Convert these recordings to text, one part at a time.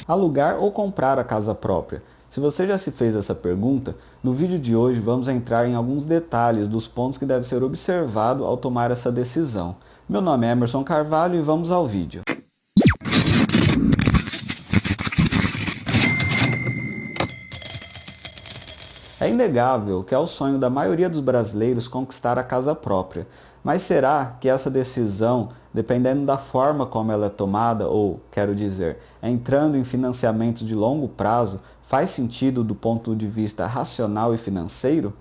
Alugar ou comprar a casa própria? Se você já se fez essa pergunta, no vídeo de hoje vamos entrar em alguns detalhes dos pontos que deve ser observado ao tomar essa decisão. Meu nome é Emerson Carvalho e vamos ao vídeo. É inegável que é o sonho da maioria dos brasileiros conquistar a casa própria, mas será que essa decisão, dependendo da forma como ela é tomada, ou, quero dizer, entrando em financiamentos de longo prazo, faz sentido do ponto de vista racional e financeiro?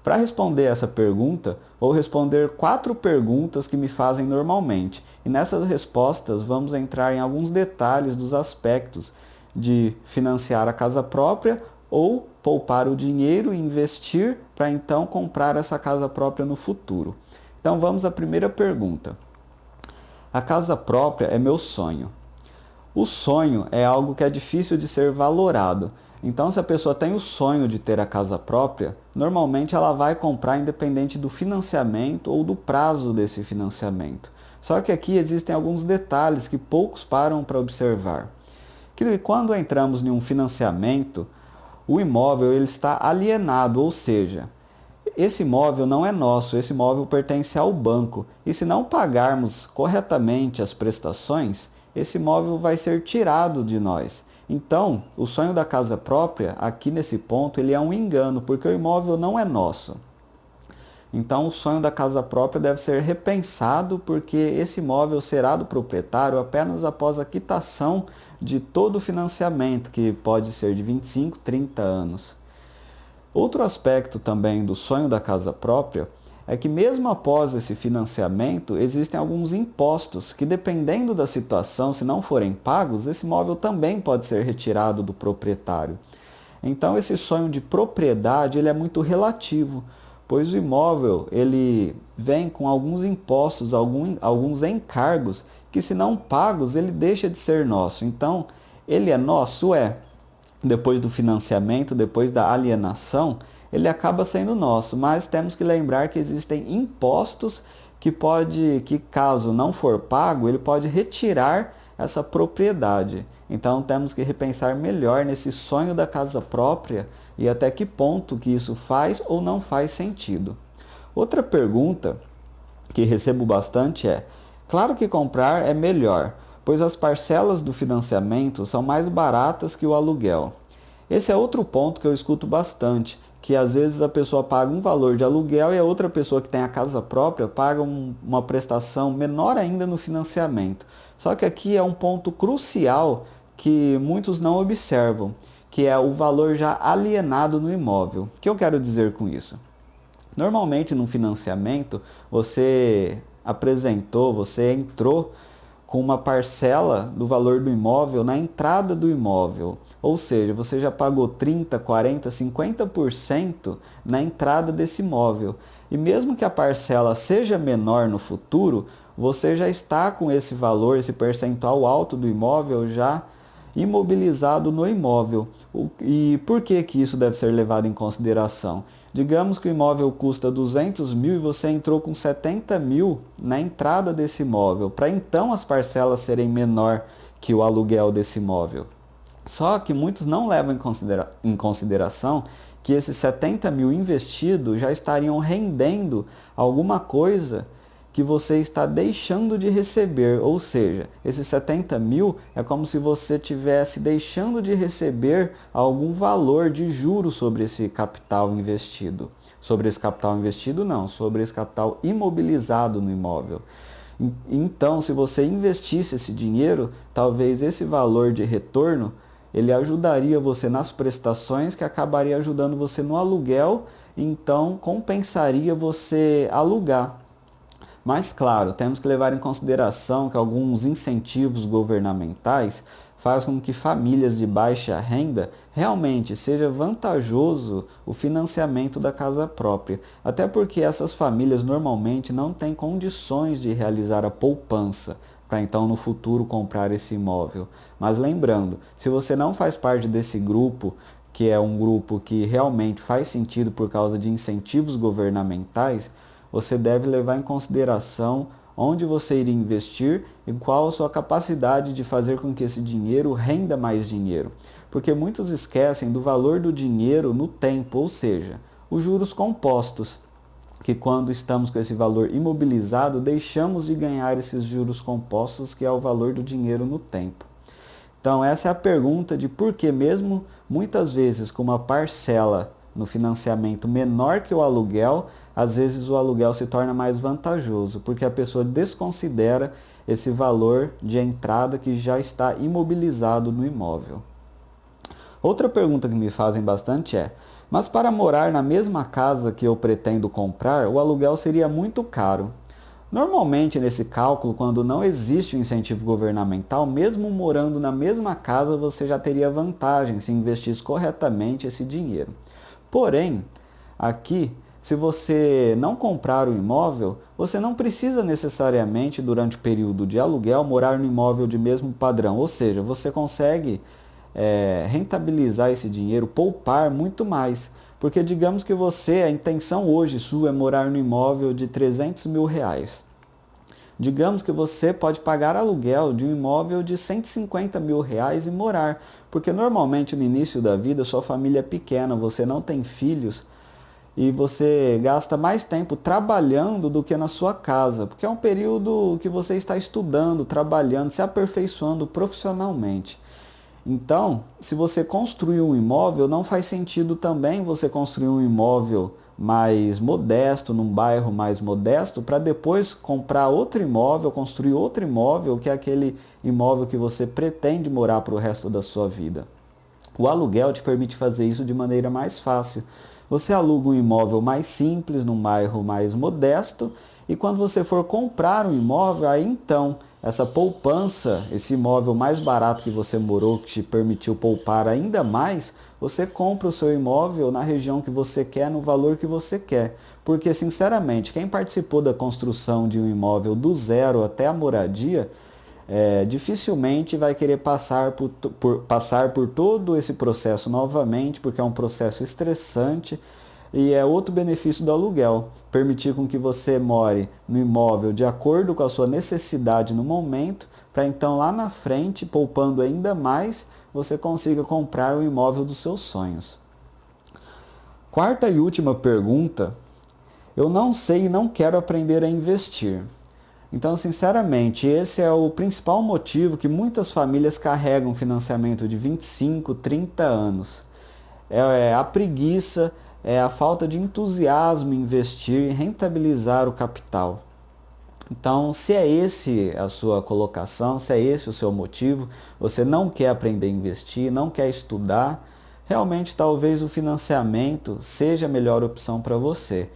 Para responder essa pergunta, vou responder 4 perguntas que me fazem normalmente, e nessas respostas vamos entrar em alguns detalhes dos aspectos de financiar a casa própria ou poupar o dinheiro e investir para então comprar essa casa própria no futuro. Então vamos à primeira pergunta. A casa própria é meu sonho. O sonho é algo que é difícil de ser valorado. Então, se a pessoa tem o sonho de ter a casa própria, normalmente ela vai comprar independente do financiamento ou do prazo desse financiamento. Só que aqui existem alguns detalhes que poucos param para observar. Que quando entramos em um financiamento, o imóvel ele está alienado, ou seja, esse imóvel não é nosso, esse imóvel pertence ao banco. E se não pagarmos corretamente as prestações, esse imóvel vai ser tirado de nós. Então, o sonho da casa própria, aqui nesse ponto, ele é um engano, porque o imóvel não é nosso. Então, o sonho da casa própria deve ser repensado, porque esse imóvel será do proprietário apenas após a quitação de todo o financiamento, que pode ser de 25, 30 anos. Outro aspecto também do sonho da casa própria é que mesmo após esse financiamento, existem alguns impostos que, dependendo da situação, se não forem pagos, esse imóvel também pode ser retirado do proprietário. Então, esse sonho de propriedade ele é muito relativo, pois o imóvel ele vem com alguns impostos, alguns encargos, que se não pagos, ele deixa de ser nosso. Então, ele é nosso? É. Depois do financiamento, depois da alienação, ele acaba sendo nosso, mas temos que lembrar que existem impostos que caso não for pago, ele pode retirar essa propriedade. Então temos que repensar melhor nesse sonho da casa própria e até que ponto que isso faz ou não faz sentido. Outra pergunta que recebo bastante é: claro que comprar é melhor, pois as parcelas do financiamento são mais baratas que o aluguel. Esse é outro ponto que eu escuto bastante, que às vezes a pessoa paga um valor de aluguel e a outra pessoa que tem a casa própria paga uma prestação menor ainda no financiamento. Só que aqui é um ponto crucial que muitos não observam, que é o valor já alienado no imóvel. O que eu quero dizer com isso? Normalmente no financiamento você entrou com uma parcela do valor do imóvel na entrada do imóvel. Ou seja, você já pagou 30, 40, 50% na entrada desse imóvel. E mesmo que a parcela seja menor no futuro, você já está com esse valor, esse percentual alto do imóvel já imobilizado no imóvel. E por que isso deve ser levado em consideração? Digamos que o imóvel custa 200 mil e você entrou com 70 mil na entrada desse imóvel, para então as parcelas serem menor que o aluguel desse imóvel. Só que muitos não levam em consideração que esses 70 mil investidos já estariam rendendo alguma coisa que você está deixando de receber, ou seja, esses 70 mil é como se você estivesse deixando de receber algum valor de juros sobre esse capital investido. Sobre esse capital investido não, sobre esse capital imobilizado no imóvel. Então, se você investisse esse dinheiro, talvez esse valor de retorno, ele ajudaria você nas prestações, que acabaria ajudando você no aluguel, então compensaria você alugar. Mas, claro, temos que levar em consideração que alguns incentivos governamentais fazem com que famílias de baixa renda realmente seja vantajoso o financiamento da casa própria. Até porque essas famílias normalmente não têm condições de realizar a poupança para então no futuro comprar esse imóvel. Mas lembrando, se você não faz parte desse grupo, que é um grupo que realmente faz sentido por causa de incentivos governamentais, você deve levar em consideração onde você iria investir e qual a sua capacidade de fazer com que esse dinheiro renda mais dinheiro. Porque muitos esquecem do valor do dinheiro no tempo, ou seja, os juros compostos, que quando estamos com esse valor imobilizado, deixamos de ganhar esses juros compostos, que é o valor do dinheiro no tempo. Então essa é a pergunta de por que mesmo muitas vezes com uma parcela no financiamento menor que o aluguel, às vezes o aluguel se torna mais vantajoso, porque a pessoa desconsidera esse valor de entrada que já está imobilizado no imóvel. Outra pergunta que me fazem bastante é: mas para morar na mesma casa que eu pretendo comprar, o aluguel seria muito caro. Normalmente, nesse cálculo, quando não existe um incentivo governamental, mesmo morando na mesma casa, você já teria vantagem se investisse corretamente esse dinheiro. Porém, aqui, se você não comprar o imóvel, você não precisa necessariamente, durante o período de aluguel, morar no imóvel de mesmo padrão. Ou seja, você consegue rentabilizar esse dinheiro, poupar muito mais. Porque digamos que a intenção hoje sua é morar no imóvel de 300 mil reais. Digamos que você pode pagar aluguel de um imóvel de 150 mil reais e morar. Porque normalmente no início da vida sua família é pequena, você não tem filhos e você gasta mais tempo trabalhando do que na sua casa. Porque é um período que você está estudando, trabalhando, se aperfeiçoando profissionalmente. Então, se você construir um imóvel, não faz sentido também você construir um imóvel mais modesto, num bairro mais modesto, para depois comprar outro imóvel, construir outro imóvel, que é aquele imóvel que você pretende morar para o resto da sua vida. O aluguel te permite fazer isso de maneira mais fácil. Você aluga um imóvel mais simples, num bairro mais modesto, e quando você for comprar um imóvel, aí então essa poupança, esse imóvel mais barato que você morou, que te permitiu poupar ainda mais, você compra o seu imóvel na região que você quer, no valor que você quer. Porque, sinceramente, quem participou da construção de um imóvel do zero até a moradia, dificilmente vai querer passar por todo esse processo novamente, porque é um processo estressante. E é outro benefício do aluguel, permitir com que você more no imóvel de acordo com a sua necessidade no momento, para então lá na frente, poupando ainda mais, você consiga comprar o imóvel dos seus sonhos. Quarta e última pergunta: eu não sei e não quero aprender a investir. Então, sinceramente, esse é o principal motivo que muitas famílias carregam financiamento de 25, 30 anos. É a preguiça, é a falta de entusiasmo em investir e rentabilizar o capital. Então, se é esse a sua colocação, se é esse o seu motivo, você não quer aprender a investir, não quer estudar, realmente talvez o financiamento seja a melhor opção para você.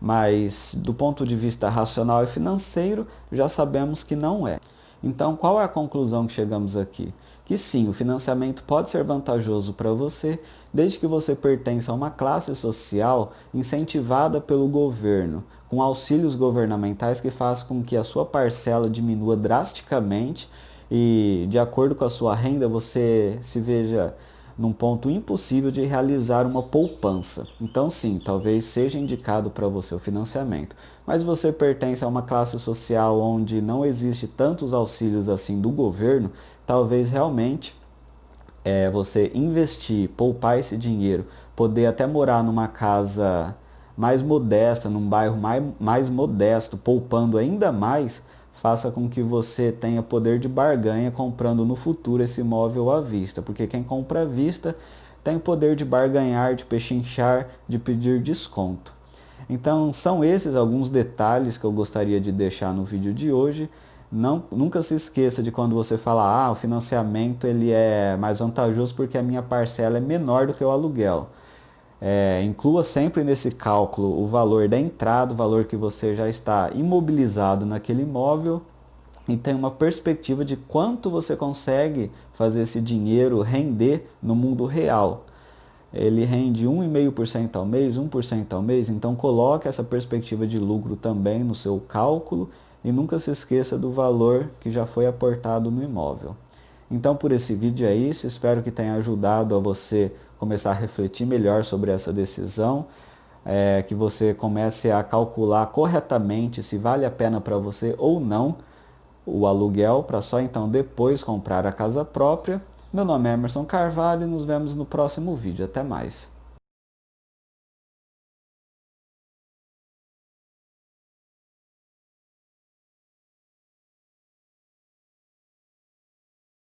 Mas do ponto de vista racional e financeiro, já sabemos que não é. Então, qual é a conclusão que chegamos aqui? Que sim, o financiamento pode ser vantajoso para você, desde que você pertença a uma classe social incentivada pelo governo, com auxílios governamentais que façam com que a sua parcela diminua drasticamente e, de acordo com a sua renda, você se veja num ponto impossível de realizar uma poupança. Então sim, talvez seja indicado para você o financiamento. Mas você pertence a uma classe social onde não existe tantos auxílios assim do governo, talvez realmente você investir, poupar esse dinheiro, poder até morar numa casa mais modesta, num bairro mais modesto, poupando ainda mais, faça com que você tenha poder de barganha comprando no futuro esse imóvel à vista. Porque quem compra à vista tem poder de barganhar, de pechinchar, de pedir desconto. Então são esses alguns detalhes que eu gostaria de deixar no vídeo de hoje. Nunca se esqueça de quando você fala, o financiamento ele é mais vantajoso porque a minha parcela é menor do que o aluguel. Inclua sempre nesse cálculo o valor da entrada, o valor que você já está imobilizado naquele imóvel e tenha uma perspectiva de quanto você consegue fazer esse dinheiro render no mundo real. Ele rende 1,5% ao mês, 1% ao mês, então coloque essa perspectiva de lucro também no seu cálculo e nunca se esqueça do valor que já foi aportado no imóvel. Então por esse vídeo é isso, espero que tenha ajudado a você começar a refletir melhor sobre essa decisão. que você comece a calcular corretamente se vale a pena para você ou não o aluguel, para só então depois comprar a casa própria. Meu nome é Emerson Carvalho e nos vemos no próximo vídeo. Até mais.